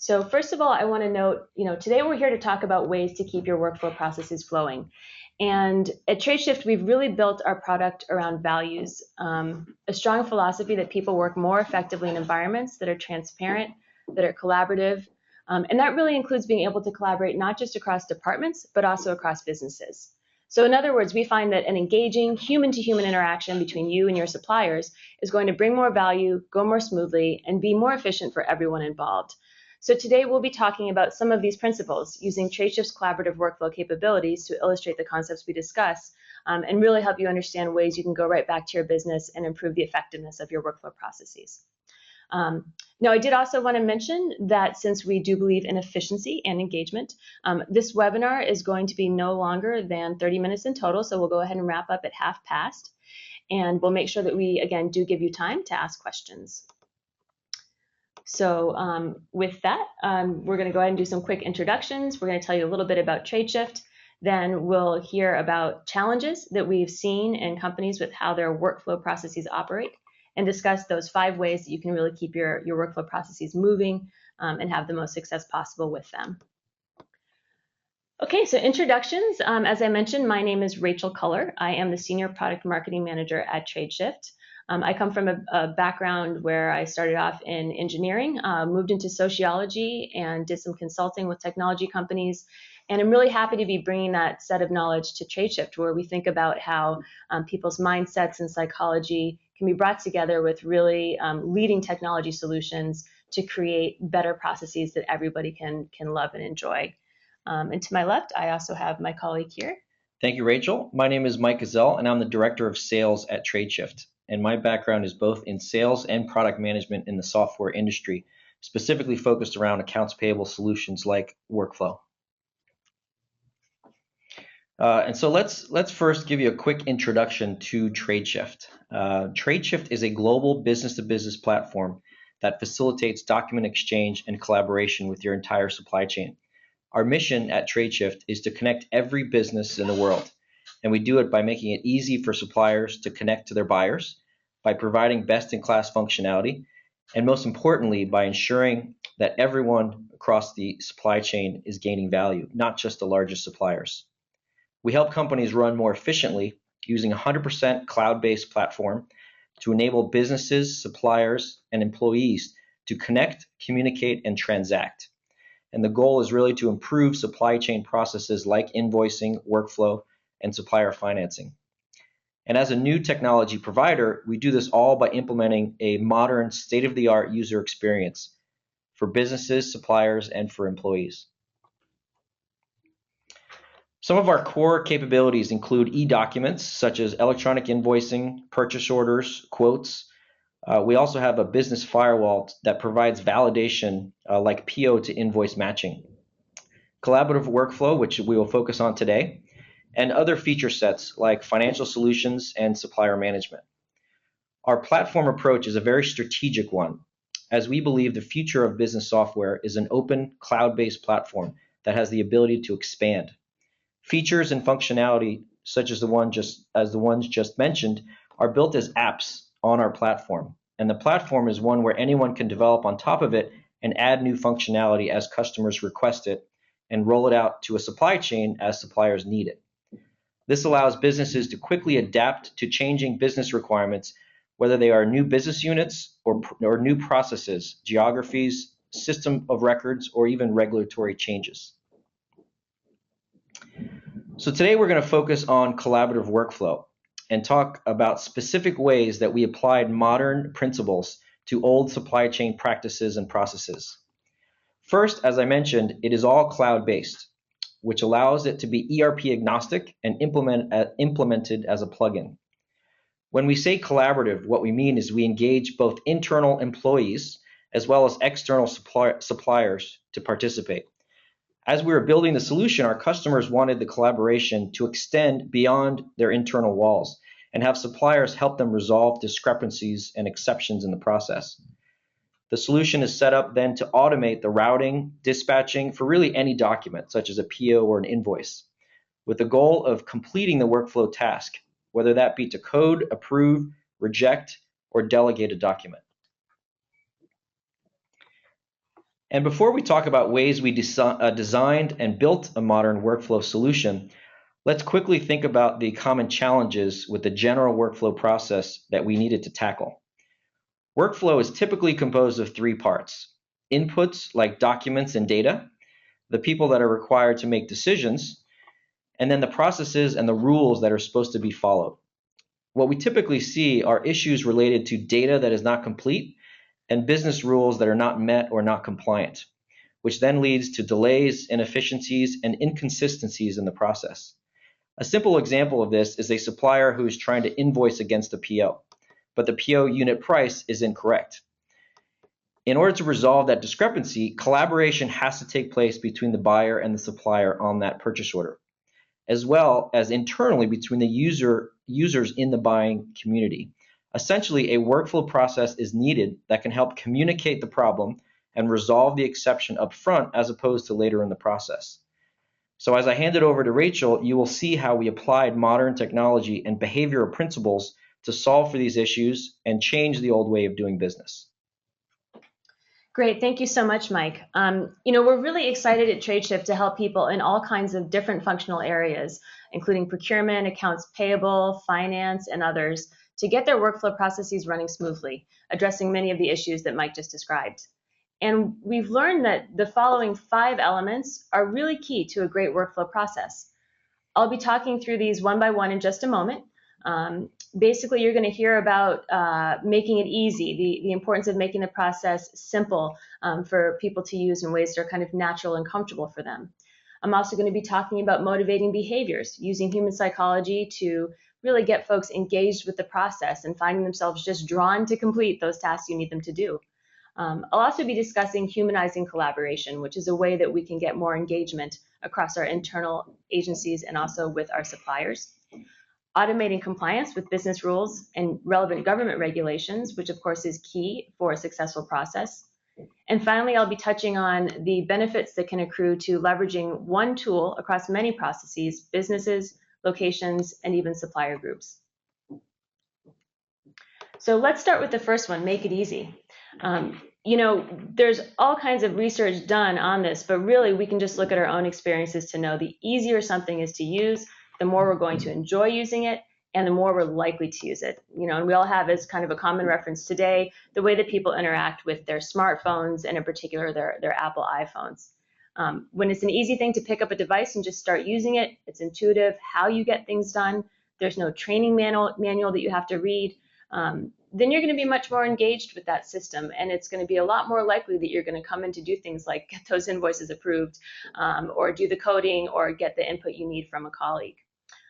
So first of all, I want to note, today we're here to talk about ways to keep your workflow processes flowing. And at Tradeshift, we've really built our product around values, a strong philosophy that people work more effectively in environments that are transparent, that are collaborative, and that really includes being able to collaborate not just across departments, but also across businesses. So in other words, we find that an engaging human-to-human interaction between you and your suppliers is going to bring more value, go more smoothly, and be more efficient for everyone involved. So today we'll be talking about some of these principles using Tradeshift's collaborative workflow capabilities to illustrate the concepts we discuss and really help you understand ways you can go right back to your business and improve the effectiveness of your workflow processes. Now, I did also want to mention that since we do believe in efficiency and engagement, this webinar is going to be no longer than 30 minutes in total, so we'll go ahead and wrap up at 1/2 past, and we'll make sure that we, again, do give you time to ask questions. So with that, we're going to go ahead and do some quick introductions. We're going to tell you a little bit about Tradeshift. Then we'll hear about challenges that we've seen in companies with how their workflow processes operate, and discuss those 5 ways that you can really keep your workflow processes moving and have the most success possible with them. Okay, so introductions. As I mentioned, my name is Rachel Culler. I am the Senior Product Marketing Manager at Tradeshift. I come from a background where I started off in engineering, moved into sociology, and did some consulting with technology companies. And I'm really happy to be bringing that set of knowledge to Tradeshift, where we think about how people's mindsets and psychology can be brought together with really leading technology solutions to create better processes that everybody can love and enjoy. And to my left, I also have my colleague here. Thank you, Rachel. My name is Mike Gazelle, and I'm the Director of Sales at Tradeshift. And my background is both in sales and product management in the software industry, specifically focused around accounts payable solutions like workflow. And so let's first give you a quick introduction to Tradeshift. Tradeshift is a global business-to-business platform that facilitates document exchange and collaboration with your entire supply chain. Our mission at Tradeshift is to connect every business in the world, and we do it by making it easy for suppliers to connect to their buyers, by providing best-in-class functionality, and most importantly, by ensuring that everyone across the supply chain is gaining value, not just the largest suppliers. We help companies run more efficiently using a 100% cloud-based platform to enable businesses, suppliers, and employees to connect, communicate, and transact. And the goal is really to improve supply chain processes like invoicing, workflow, and supplier financing. And as a new technology provider, we do this all by implementing a modern, state-of-the-art user experience for businesses, suppliers, and for employees. Some of our core capabilities include e-documents, such as electronic invoicing, purchase orders, quotes. We also have a business firewall that provides validation like PO to invoice matching. Collaborative workflow, which we will focus on today, and other feature sets like financial solutions and supplier management. Our platform approach is a very strategic one, as we believe the future of business software is an open, cloud-based platform that has the ability to expand. Features and functionality, such as the ones just mentioned, are built as apps on our platform. And the platform is one where anyone can develop on top of it and add new functionality as customers request it and roll it out to a supply chain as suppliers need it. This allows businesses to quickly adapt to changing business requirements, whether they are new business units or new processes, geographies, system of records, or even regulatory changes. So today we're going to focus on collaborative workflow and talk about specific ways that we applied modern principles to old supply chain practices and processes. First, as I mentioned, it is all cloud-based, which allows it to be ERP agnostic and implemented as a plugin. When we say collaborative, what we mean is we engage both internal employees as well as external suppliers to participate. As we were building the solution, our customers wanted the collaboration to extend beyond their internal walls and have suppliers help them resolve discrepancies and exceptions in the process. The solution is set up then to automate the routing, dispatching for really any document, such as a PO or an invoice, with the goal of completing the workflow task, whether that be to code, approve, reject, or delegate a document. And before we talk about ways we designed and built a modern workflow solution, let's quickly think about the common challenges with the general workflow process that we needed to tackle. Workflow is typically composed of three parts: inputs like documents and data, the people that are required to make decisions, and then the processes and the rules that are supposed to be followed. What we typically see are issues related to data that is not complete and business rules that are not met or not compliant, which then leads to delays, inefficiencies, and inconsistencies in the process. A simple example of this is a supplier who is trying to invoice against a PO, but the PO unit price is incorrect. In order to resolve that discrepancy, collaboration has to take place between the buyer and the supplier on that purchase order, as well as internally between the users in the buying community. Essentially, a workflow process is needed that can help communicate the problem and resolve the exception up front as opposed to later in the process. So as I hand it over to Rachel, you will see how we applied modern technology and behavioral principles to solve for these issues and change the old way of doing business. Great, thank you so much, Mike. We're really excited at Tradeshift to help people in all kinds of different functional areas, including procurement, accounts payable, finance, and others, to get their workflow processes running smoothly, addressing many of the issues that Mike just described. And we've learned that the following 5 elements are really key to a great workflow process. I'll be talking through these one by one in just a moment. Basically, you're going to hear about making it easy, the importance of making the process simple for people to use in ways that are kind of natural and comfortable for them. I'm also going to be talking about motivating behaviors, using human psychology to really get folks engaged with the process and finding themselves just drawn to complete those tasks you need them to do. I'll also be discussing humanizing collaboration, which is a way that we can get more engagement across our internal agencies and also with our suppliers. Automating compliance with business rules and relevant government regulations, which of course is key for a successful process. And finally, I'll be touching on the benefits that can accrue to leveraging one tool across many processes, businesses, locations, and even supplier groups. So let's start with the first one, make it easy. There's all kinds of research done on this, but really we can just look at our own experiences to know the easier something is to use, the more we're going to enjoy using it, and the more we're likely to use it. And we all have as kind of a common reference today, the way that people interact with their smartphones, and in particular their Apple iPhones. When it's an easy thing to pick up a device and just start using it, it's intuitive how you get things done. There's no training manual that you have to read. Then you're going to be much more engaged with that system, and it's going to be a lot more likely that you're going to come in to do things like get those invoices approved, or do the coding, or get the input you need from a colleague.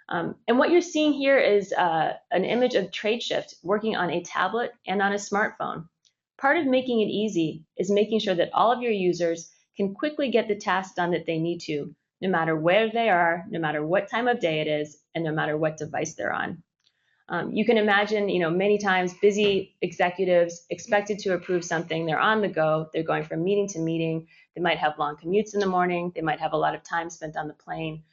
And what you're seeing here is an image of Tradeshift working on a tablet and on a smartphone. Part of making it easy is making sure that all of your users can quickly get the tasks done that they need to, no matter where they are, no matter what time of day it is, and no matter what device they're on. You can imagine, many times busy executives expected to approve something, they're on the go, they're going from meeting to meeting, they might have long commutes in the morning, they might have a lot of time spent on the plane.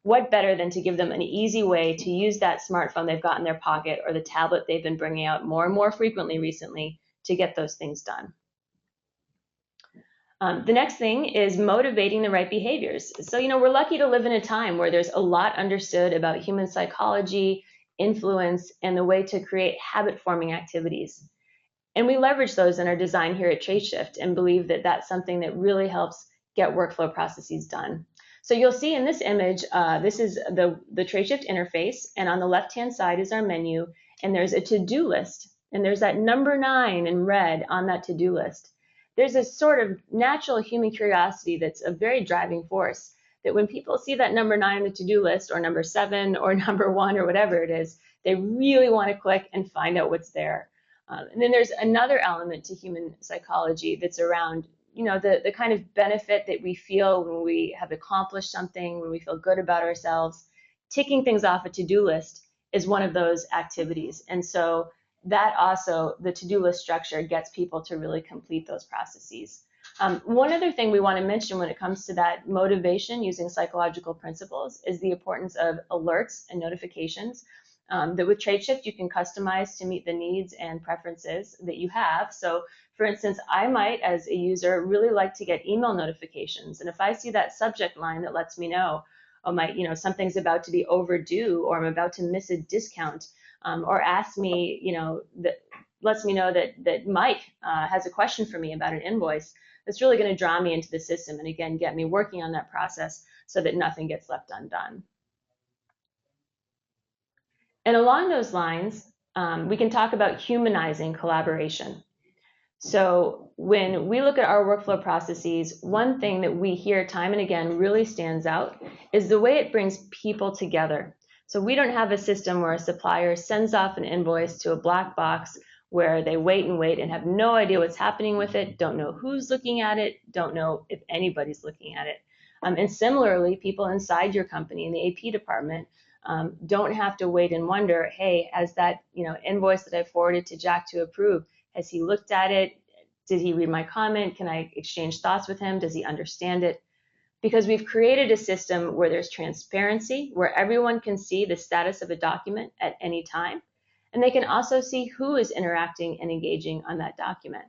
What better than to give them an easy way to use that smartphone they've got in their pocket or the tablet they've been bringing out more and more frequently recently to get those things done. The next thing is motivating the right behaviors. So, we're lucky to live in a time where there's a lot understood about human psychology, influence, and the way to create habit-forming activities. And we leverage those in our design here at Tradeshift and believe that that's something that really helps get workflow processes done. So you'll see in this image, this is the Tradeshift interface, and on the left-hand side is our menu, and there's a to-do list, and there's that number 9 in red on that to-do list. There's a sort of natural human curiosity that's a very driving force, that when people see that number 9 on the to-do list, or number 7, or number 1, or whatever it is, they really want to click and find out what's there. And then there's another element to human psychology that's around, the kind of benefit that we feel when we have accomplished something, when we feel good about ourselves. Ticking things off a to-do list is one of those activities. And so that also, the to-do list structure gets people to really complete those processes. One other thing we want to mention when it comes to that motivation using psychological principles is the importance of alerts and notifications. that with Tradeshift you can customize to meet the needs and preferences that you have. So for instance, I might, as a user, really like to get email notifications. And if I see that subject line that lets me know, oh, something's about to be overdue, or I'm about to miss a discount, or ask me, that lets me know that Mike has a question for me about an invoice, that's really going to draw me into the system and again get me working on that process so that nothing gets left undone. And along those lines, we can talk about humanizing collaboration. So when we look at our workflow processes, one thing that we hear time and again really stands out is the way it brings people together. So we don't have a system where a supplier sends off an invoice to a black box where they wait and have no idea what's happening with it, don't know who's looking at it, don't know if anybody's looking at it. And similarly, people inside your company in the AP department don't have to wait and wonder, hey, has that invoice that I forwarded to Jack to approve, has he looked at it? Did he read my comment? Can I exchange thoughts with him? Does he understand it? Because we've created a system where there's transparency, where everyone can see the status of a document at any time, and they can also see who is interacting and engaging on that document.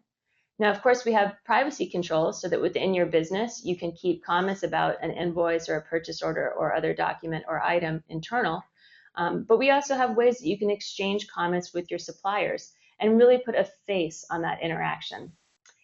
Now, of course, we have privacy controls so that within your business, you can keep comments about an invoice or a purchase order or other document or item internal. But we also have ways that you can exchange comments with your suppliers and really put a face on that interaction.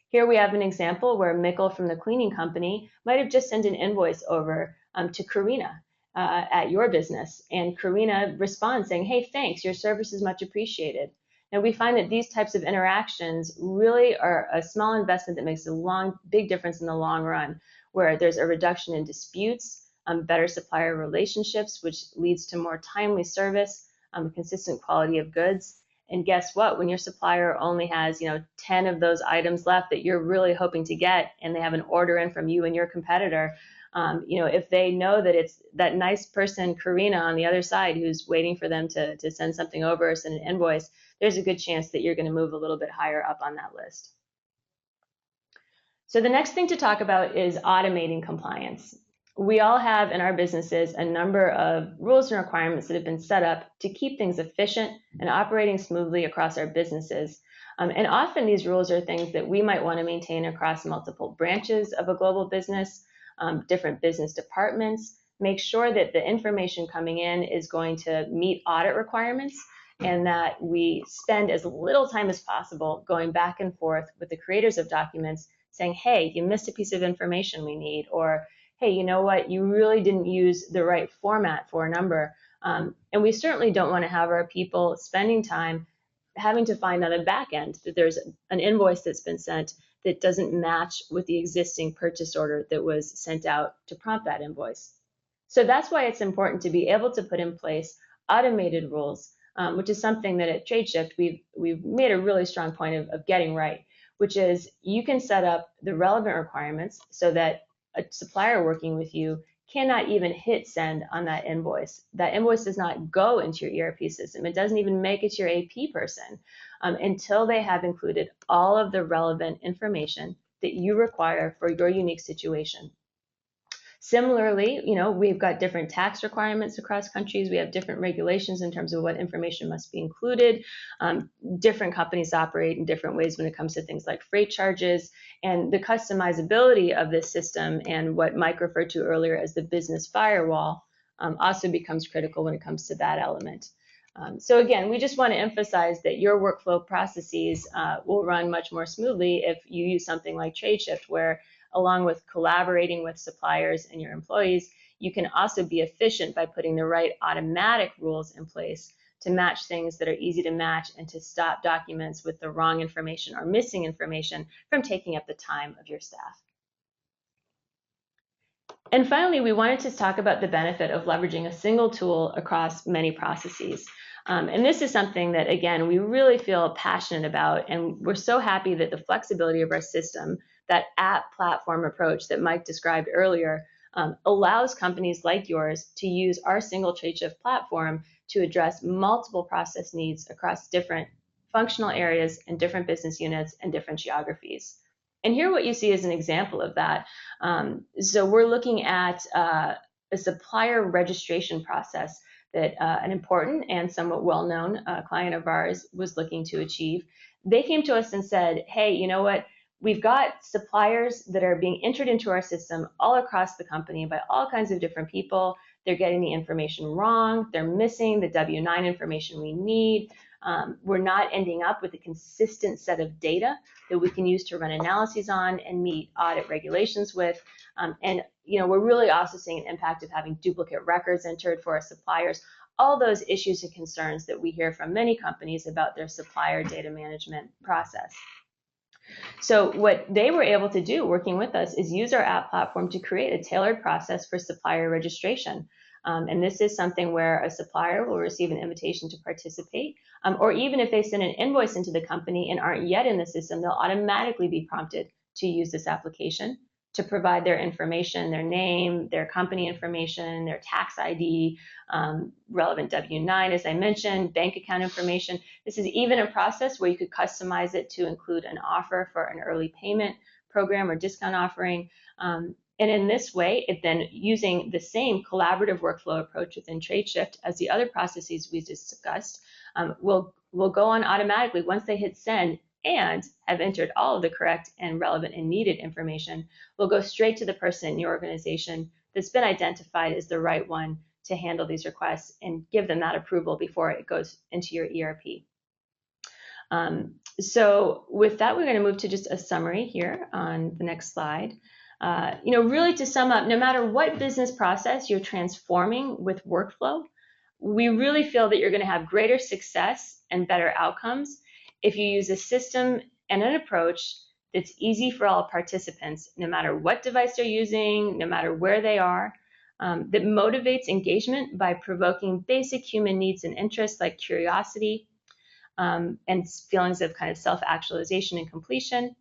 Here we have an example where Mikkel from the cleaning company might have just sent an invoice over to Karina at your business. And Karina responds saying, hey, thanks, your service is much appreciated. And we find that these types of interactions really are a small investment that makes a big difference in the long run, where there's a reduction in disputes, better supplier relationships, which leads to more timely service, consistent quality of goods. And guess what? When your supplier only has 10 of those items left that you're really hoping to get, and they have an order in from you and your competitor, if they know that it's that nice person, Karina, on the other side who's waiting for them to send something over or send an invoice, there's a good chance that you're going to move a little bit higher up on that list. So the next thing to talk about is automating compliance. We all have in our businesses a number of rules and requirements that have been set up to keep things efficient and operating smoothly across our businesses. And often these rules are things that we might want to maintain across multiple branches of a global business, different business departments, make sure that the information coming in is going to meet audit requirements, and that we spend as little time as possible going back and forth with the creators of documents saying, hey, you missed a piece of information we need, or hey, you know what, you really didn't use the right format for a number. And we certainly don't want to have our people spending time having to find on the back end that there's an invoice that's been sent that doesn't match with the existing purchase order that was sent out to prompt that invoice. So that's why it's important to be able to put in place automated rules, which is something that at Tradeshift we've made a really strong point of getting right, which is you can set up the relevant requirements so that a supplier working with you cannot even hit send on that invoice. That invoice does not go into your ERP system. It doesn't even make it to your AP person until they have included all of the relevant information that you require for your unique situation. Similarly, we've got different tax requirements across countries. We have different regulations in terms of what information must be included. Different companies operate in different ways when it comes to things like freight charges, and the customizability of this system and what Mike referred to earlier as the business firewall also becomes critical when it comes to that element. So again, we just want to emphasize that your workflow processes will run much more smoothly if you use something like Tradeshift, where along with collaborating with suppliers and your employees, you can also be efficient by putting the right automatic rules in place to match things that are easy to match and to stop documents with the wrong information or missing information from taking up the time of your staff. And finally, we wanted to talk about the benefit of leveraging a single tool across many processes. And this is something that, again, we really feel passionate about, and we're so happy that the flexibility of our system, that app platform approach that Mike described earlier, allows companies like yours to use our single Tradeshift platform to address multiple process needs across different functional areas and different business units and different geographies. And here what you see is an example of that. So we're looking at a supplier registration process that an important and somewhat well-known client of ours was looking to achieve. They came to us and said, hey, you know what? We've got suppliers that are being entered into our system all across the company by all kinds of different people. They're getting the information wrong. They're missing the W-9 information we need. We're not ending up with a consistent set of data that we can use to run analyses on and meet audit regulations with. And we're really also seeing an impact of having duplicate records entered for our suppliers. All those issues and concerns that we hear from many companies about their supplier data management process. So what they were able to do working with us is use our app platform to create a tailored process for supplier registration. And this is something where a supplier will receive an invitation to participate, or even if they send an invoice into the company and aren't yet in the system, they'll automatically be prompted to use this application to provide their information, their name, their company information, their tax ID, relevant W-9, as I mentioned, bank account information. This is even a process where you could customize it to include an offer for an early payment program or discount offering. And in this way, it then, using the same collaborative workflow approach within Tradeshift as the other processes we just discussed, will go on automatically once they hit send and have entered all of the correct and relevant and needed information, will go straight to the person in your organization that's been identified as the right one to handle these requests and give them that approval before it goes into your ERP. So with that, we're going to move to just a summary here on the next slide. Really to sum up, no matter what business process you're transforming with workflow, we really feel that you're going to have greater success and better outcomes if you use a system and an approach that's easy for all participants, no matter what device they're using, no matter where they are, that motivates engagement by provoking basic human needs and interests like curiosity and feelings of kind of self-actualization and completion,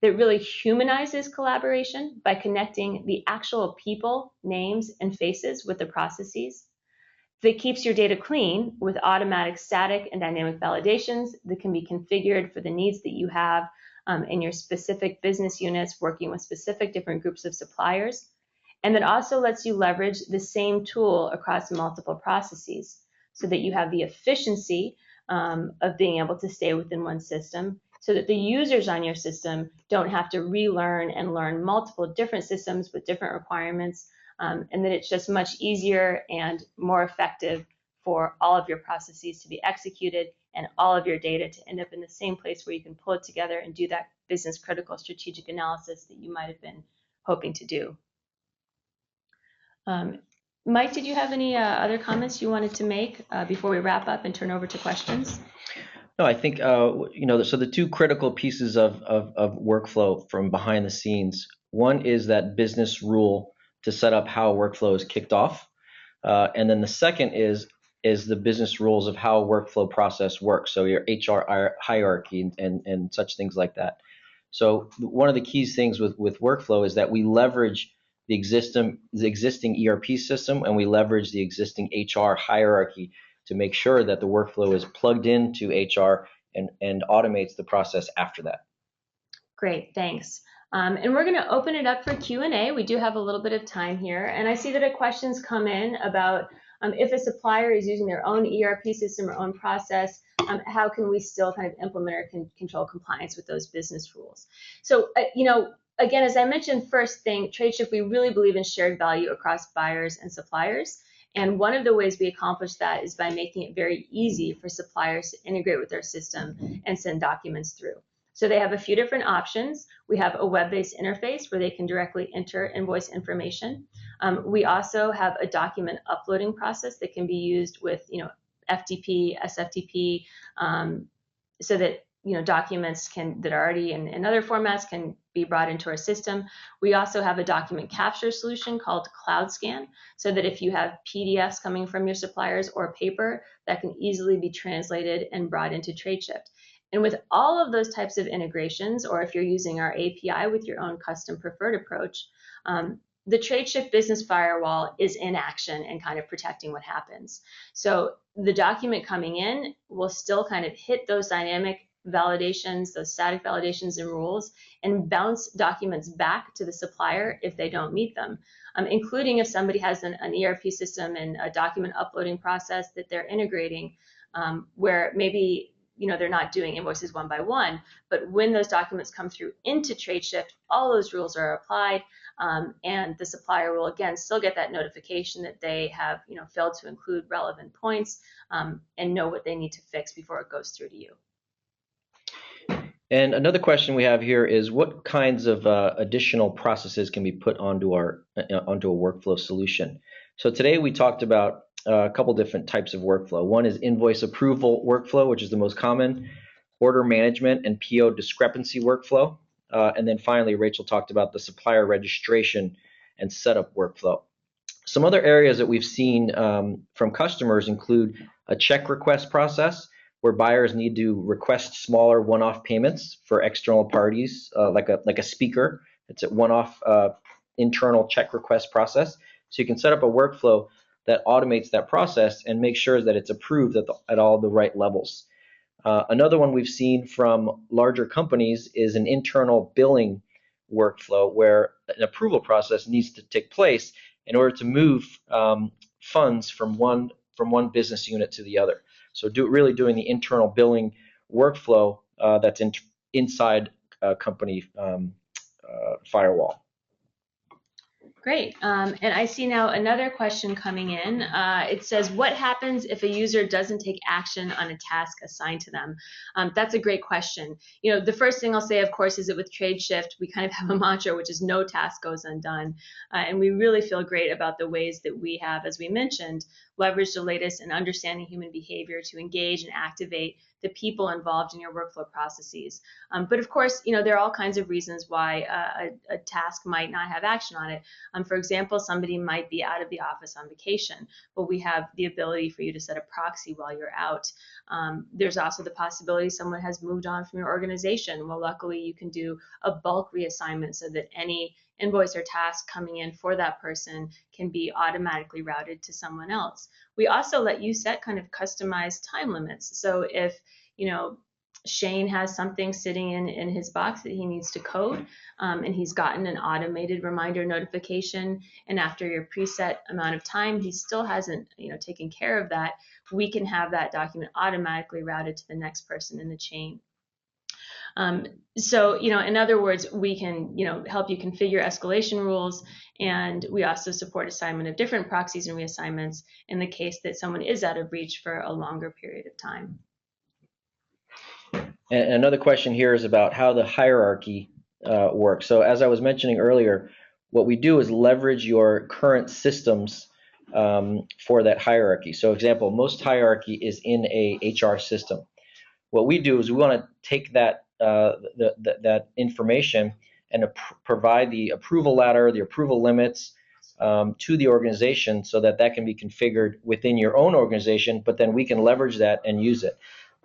that really humanizes collaboration by connecting the actual people, names, and faces with the processes, that keeps your data clean with automatic static and dynamic validations that can be configured for the needs that you have in your specific business units working with specific different groups of suppliers, and that also lets you leverage the same tool across multiple processes so that you have the efficiency of being able to stay within one system, so that the users on your system don't have to relearn and learn multiple different systems with different requirements, and that it's just much easier and more effective for all of your processes to be executed and all of your data to end up in the same place where you can pull it together and do that business critical strategic analysis that you might have been hoping to do. Mike, did you have any other comments you wanted to make before we wrap up and turn over to questions? No, I think, so the two critical pieces of workflow from behind the scenes, one is that business rule to set up how workflow is kicked off. And then the second is the business rules of how a workflow process works. So your HR hierarchy and such things like that. So one of the key things with workflow is that we leverage the existing ERP system, and we leverage the existing HR hierarchy to make sure that the workflow is plugged into HR and automates the process after that. Great, thanks. And we're going to open it up for Q&A. We do have a little bit of time here. And I see that a questions come in about if a supplier is using their own ERP system or own process, how can we still kind of implement or control compliance with those business rules? So, again, as I mentioned, first thing, Tradeshift, we really believe in shared value across buyers and suppliers. And one of the ways we accomplish that is by making it very easy for suppliers to integrate with their system and send documents through. So they have a few different options. We have a web-based interface where they can directly enter invoice information. We also have a document uploading process that can be used with, FTP, SFTP, so that documents that are already in other formats can be brought into our system. We also have a document capture solution called CloudScan, so that if you have PDFs coming from your suppliers or paper, that can easily be translated and brought into Tradeshift. And with all of those types of integrations, or if you're using our API with your own custom preferred approach, the Tradeshift business firewall is in action and kind of protecting what happens. So the document coming in will still kind of hit those dynamic validations, those static validations and rules, and bounce documents back to the supplier if they don't meet them, including if somebody has an ERP system and a document uploading process that they're integrating, where maybe they're not doing invoices one by one, but when those documents come through into Tradeshift, all those rules are applied, and the supplier will again still get that notification that they have failed to include relevant points, and know what they need to fix before it goes through to you. And another question we have here is what kinds of additional processes can be put onto a workflow solution? So today we talked about a couple different types of workflow. One is invoice approval workflow, which is the most common, order management and PO discrepancy workflow. And then finally, Rachel talked about the supplier registration and setup workflow. Some other areas that we've seen from customers include a check request process, where buyers need to request smaller one-off payments for external parties, like a speaker. It's a one-off internal check request process. So you can set up a workflow that automates that process and makes sure that it's approved at all the right levels. Another one we've seen from larger companies is an internal billing workflow where an approval process needs to take place in order to move funds from one business unit to the other. So really doing the internal billing workflow that's inside a company firewall. Great. And I see now another question coming in. It says, what happens if a user doesn't take action on a task assigned to them? That's a great question. The first thing I'll say, of course, is that with Tradeshift, we kind of have a mantra, which is no task goes undone. And we really feel great about the ways that we have, as we mentioned, leveraged the latest in understanding human behavior to engage and activate the people involved in your workflow processes. But of course, there are all kinds of reasons why a task might not have action on it. For example, somebody might be out of the office on vacation, but we have the ability for you to set a proxy while you're out. There's also the possibility someone has moved on from your organization. Well, luckily you can do a bulk reassignment so that any invoice or task coming in for that person can be automatically routed to someone else. We also let you set kind of customized time limits. So if Shane has something sitting in his box that he needs to code, and he's gotten an automated reminder notification, and after your preset amount of time he still hasn't taken care of that, we can have that document automatically routed to the next person in the chain. So, in other words, we can, help you configure escalation rules, and we also support assignment of different proxies and reassignments in the case that someone is out of reach for a longer period of time. And another question here is about how the hierarchy works. So as I was mentioning earlier, what we do is leverage your current systems for that hierarchy. So example, most hierarchy is in a HR system. What we do is we want to take that that information and provide the approval ladder, the approval limits to the organization so that can be configured within your own organization, but then we can leverage that and use it.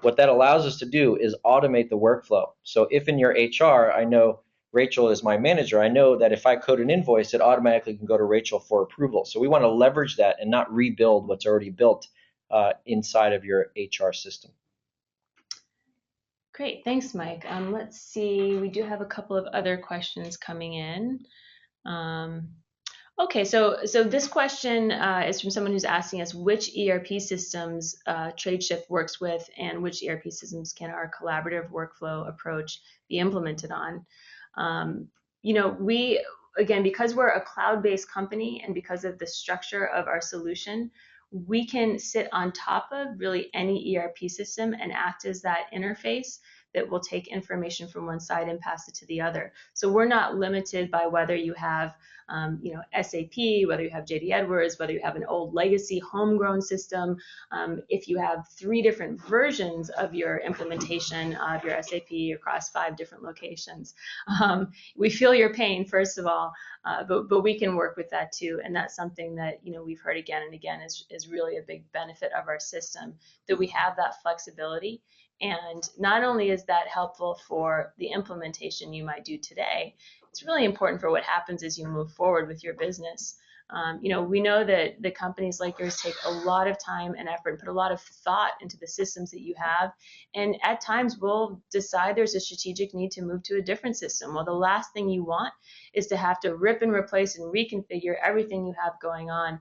What that allows us to do is automate the workflow. So if in your HR, I know Rachel is my manager, I know that if I code an invoice, it automatically can go to Rachel for approval. So we want to leverage that and not rebuild what's already built inside of your HR system. Great, thanks, Mike. Let's see, we do have a couple of other questions coming in. Okay, so this question is from someone who's asking us which ERP systems Tradeshift works with and which ERP systems can our collaborative workflow approach be implemented on. We, again, because we're a cloud-based company and because of the structure of our solution, we can sit on top of really any ERP system and act as that interface that will take information from one side and pass it to the other. So we're not limited by whether you have SAP, whether you have JD Edwards, whether you have an old legacy homegrown system. If you have 3 different versions of your implementation of your SAP across 5 different locations, we feel your pain, first of all, but we can work with that too. And that's something that we've heard again and again is really a big benefit of our system, that we have that flexibility And not only is that helpful for the implementation you might do today, it's really important for what happens as you move forward with your business. We know that the companies like yours take a lot of time and effort and put a lot of thought into the systems that you have. And at times we'll decide there's a strategic need to move to a different system. Well, the last thing you want is to have to rip and replace and reconfigure everything you have going on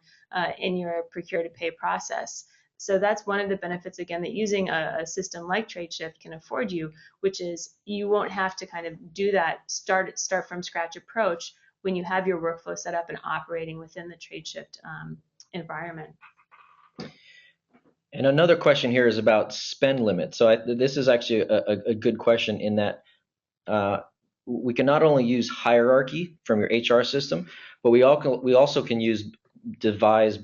in your procure to pay process. So that's one of the benefits, again, that using a system like Tradeshift can afford you, which is you won't have to kind of do that start from scratch approach when you have your workflow set up and operating within the Tradeshift environment. And another question here is about spend limit. So this is actually a good question in that we can not only use hierarchy from your HR system, but we also can devise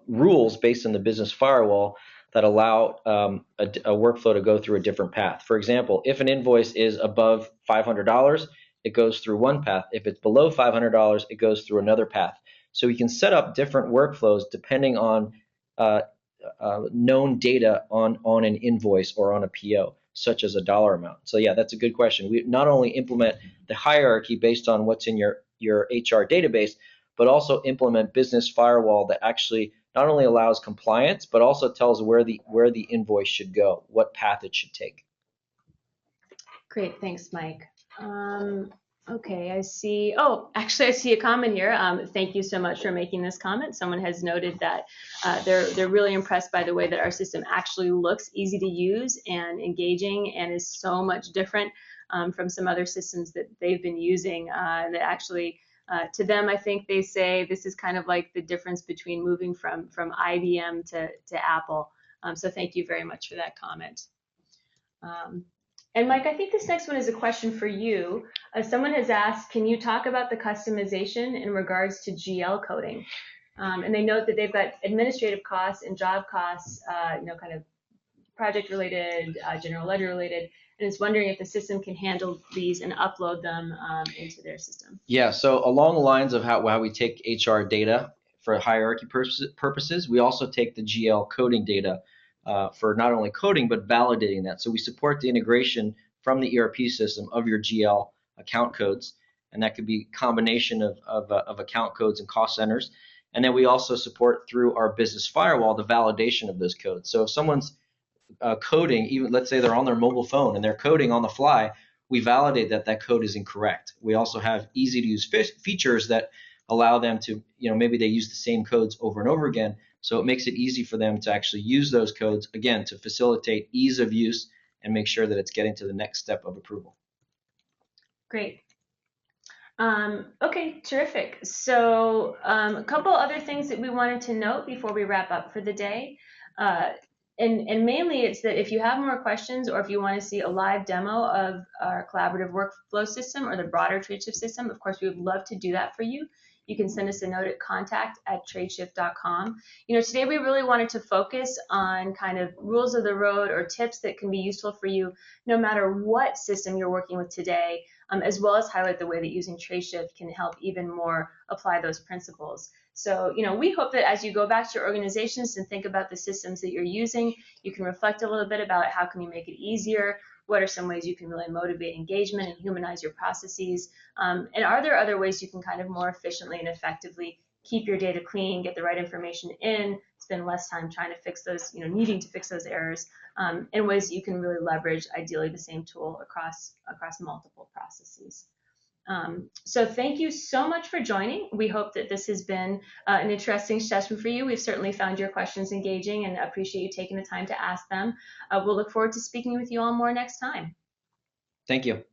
rules based on the business firewall that allow a workflow to go through a different path. For example, if an invoice is above $500, it goes through one path. If it's below $500, it goes through another path. So we can set up different workflows depending on known data on an invoice or on a PO, such as a dollar amount. So yeah, that's a good question. We not only implement the hierarchy based on what's in your HR database, but also implement business firewall that actually not only allows compliance, but also tells where the invoice should go, what path it should take. Great, thanks, Mike. Okay, I see. Oh, actually, I see a comment here. Thank you so much for making this comment. Someone has noted that they're really impressed by the way that our system actually looks easy to use and engaging, and is so much different from some other systems that they've been using. That actually, to them, I think they say this is kind of like the difference between moving from IBM to Apple. So thank you very much for that comment. And Mike, I think this next one is a question for you. Someone has asked, can you talk about the customization in regards to GL coding? And they note that they've got administrative costs and job costs, kind of project related, general ledger related, and is wondering if the system can handle these and upload them into their system. Yeah, so along the lines of how we take HR data for hierarchy purposes, we also take the GL coding data for not only coding, but validating that. So we support the integration from the ERP system of your GL account codes, and that could be a combination of account codes and cost centers. And then we also support through our business firewall the validation of those codes. So if someone's coding, even let's say they're on their mobile phone and they're coding on the fly, we validate that code is incorrect. We also have easy to use features that allow them to, maybe they use the same codes over and over again. So it makes it easy for them to actually use those codes, again, to facilitate ease of use and make sure that it's getting to the next step of approval. Great. Okay, terrific. So a couple other things that we wanted to note before we wrap up for the day. And mainly it's that if you have more questions or if you want to see a live demo of our collaborative workflow system or the broader Tradeshift system, of course, we would love to do that for you. You can send us a note at contact@tradeshift.com. Today we really wanted to focus on kind of rules of the road or tips that can be useful for you no matter what system you're working with today, as well as highlight the way that using Tradeshift can help even more apply those principles. So, we hope that as you go back to your organizations and think about the systems that you're using, you can reflect a little bit about how can you make it easier. What are some ways you can really motivate engagement and humanize your processes? And are there other ways you can kind of more efficiently and effectively keep your data clean, get the right information in, spend less time trying to fix those, needing to fix those errors, and ways you can really leverage, ideally, the same tool across multiple processes. So thank you so much for joining. We hope that this has been an interesting session for you. We've certainly found your questions engaging and appreciate you taking the time to ask them. We'll look forward to speaking with you all more next time. Thank you.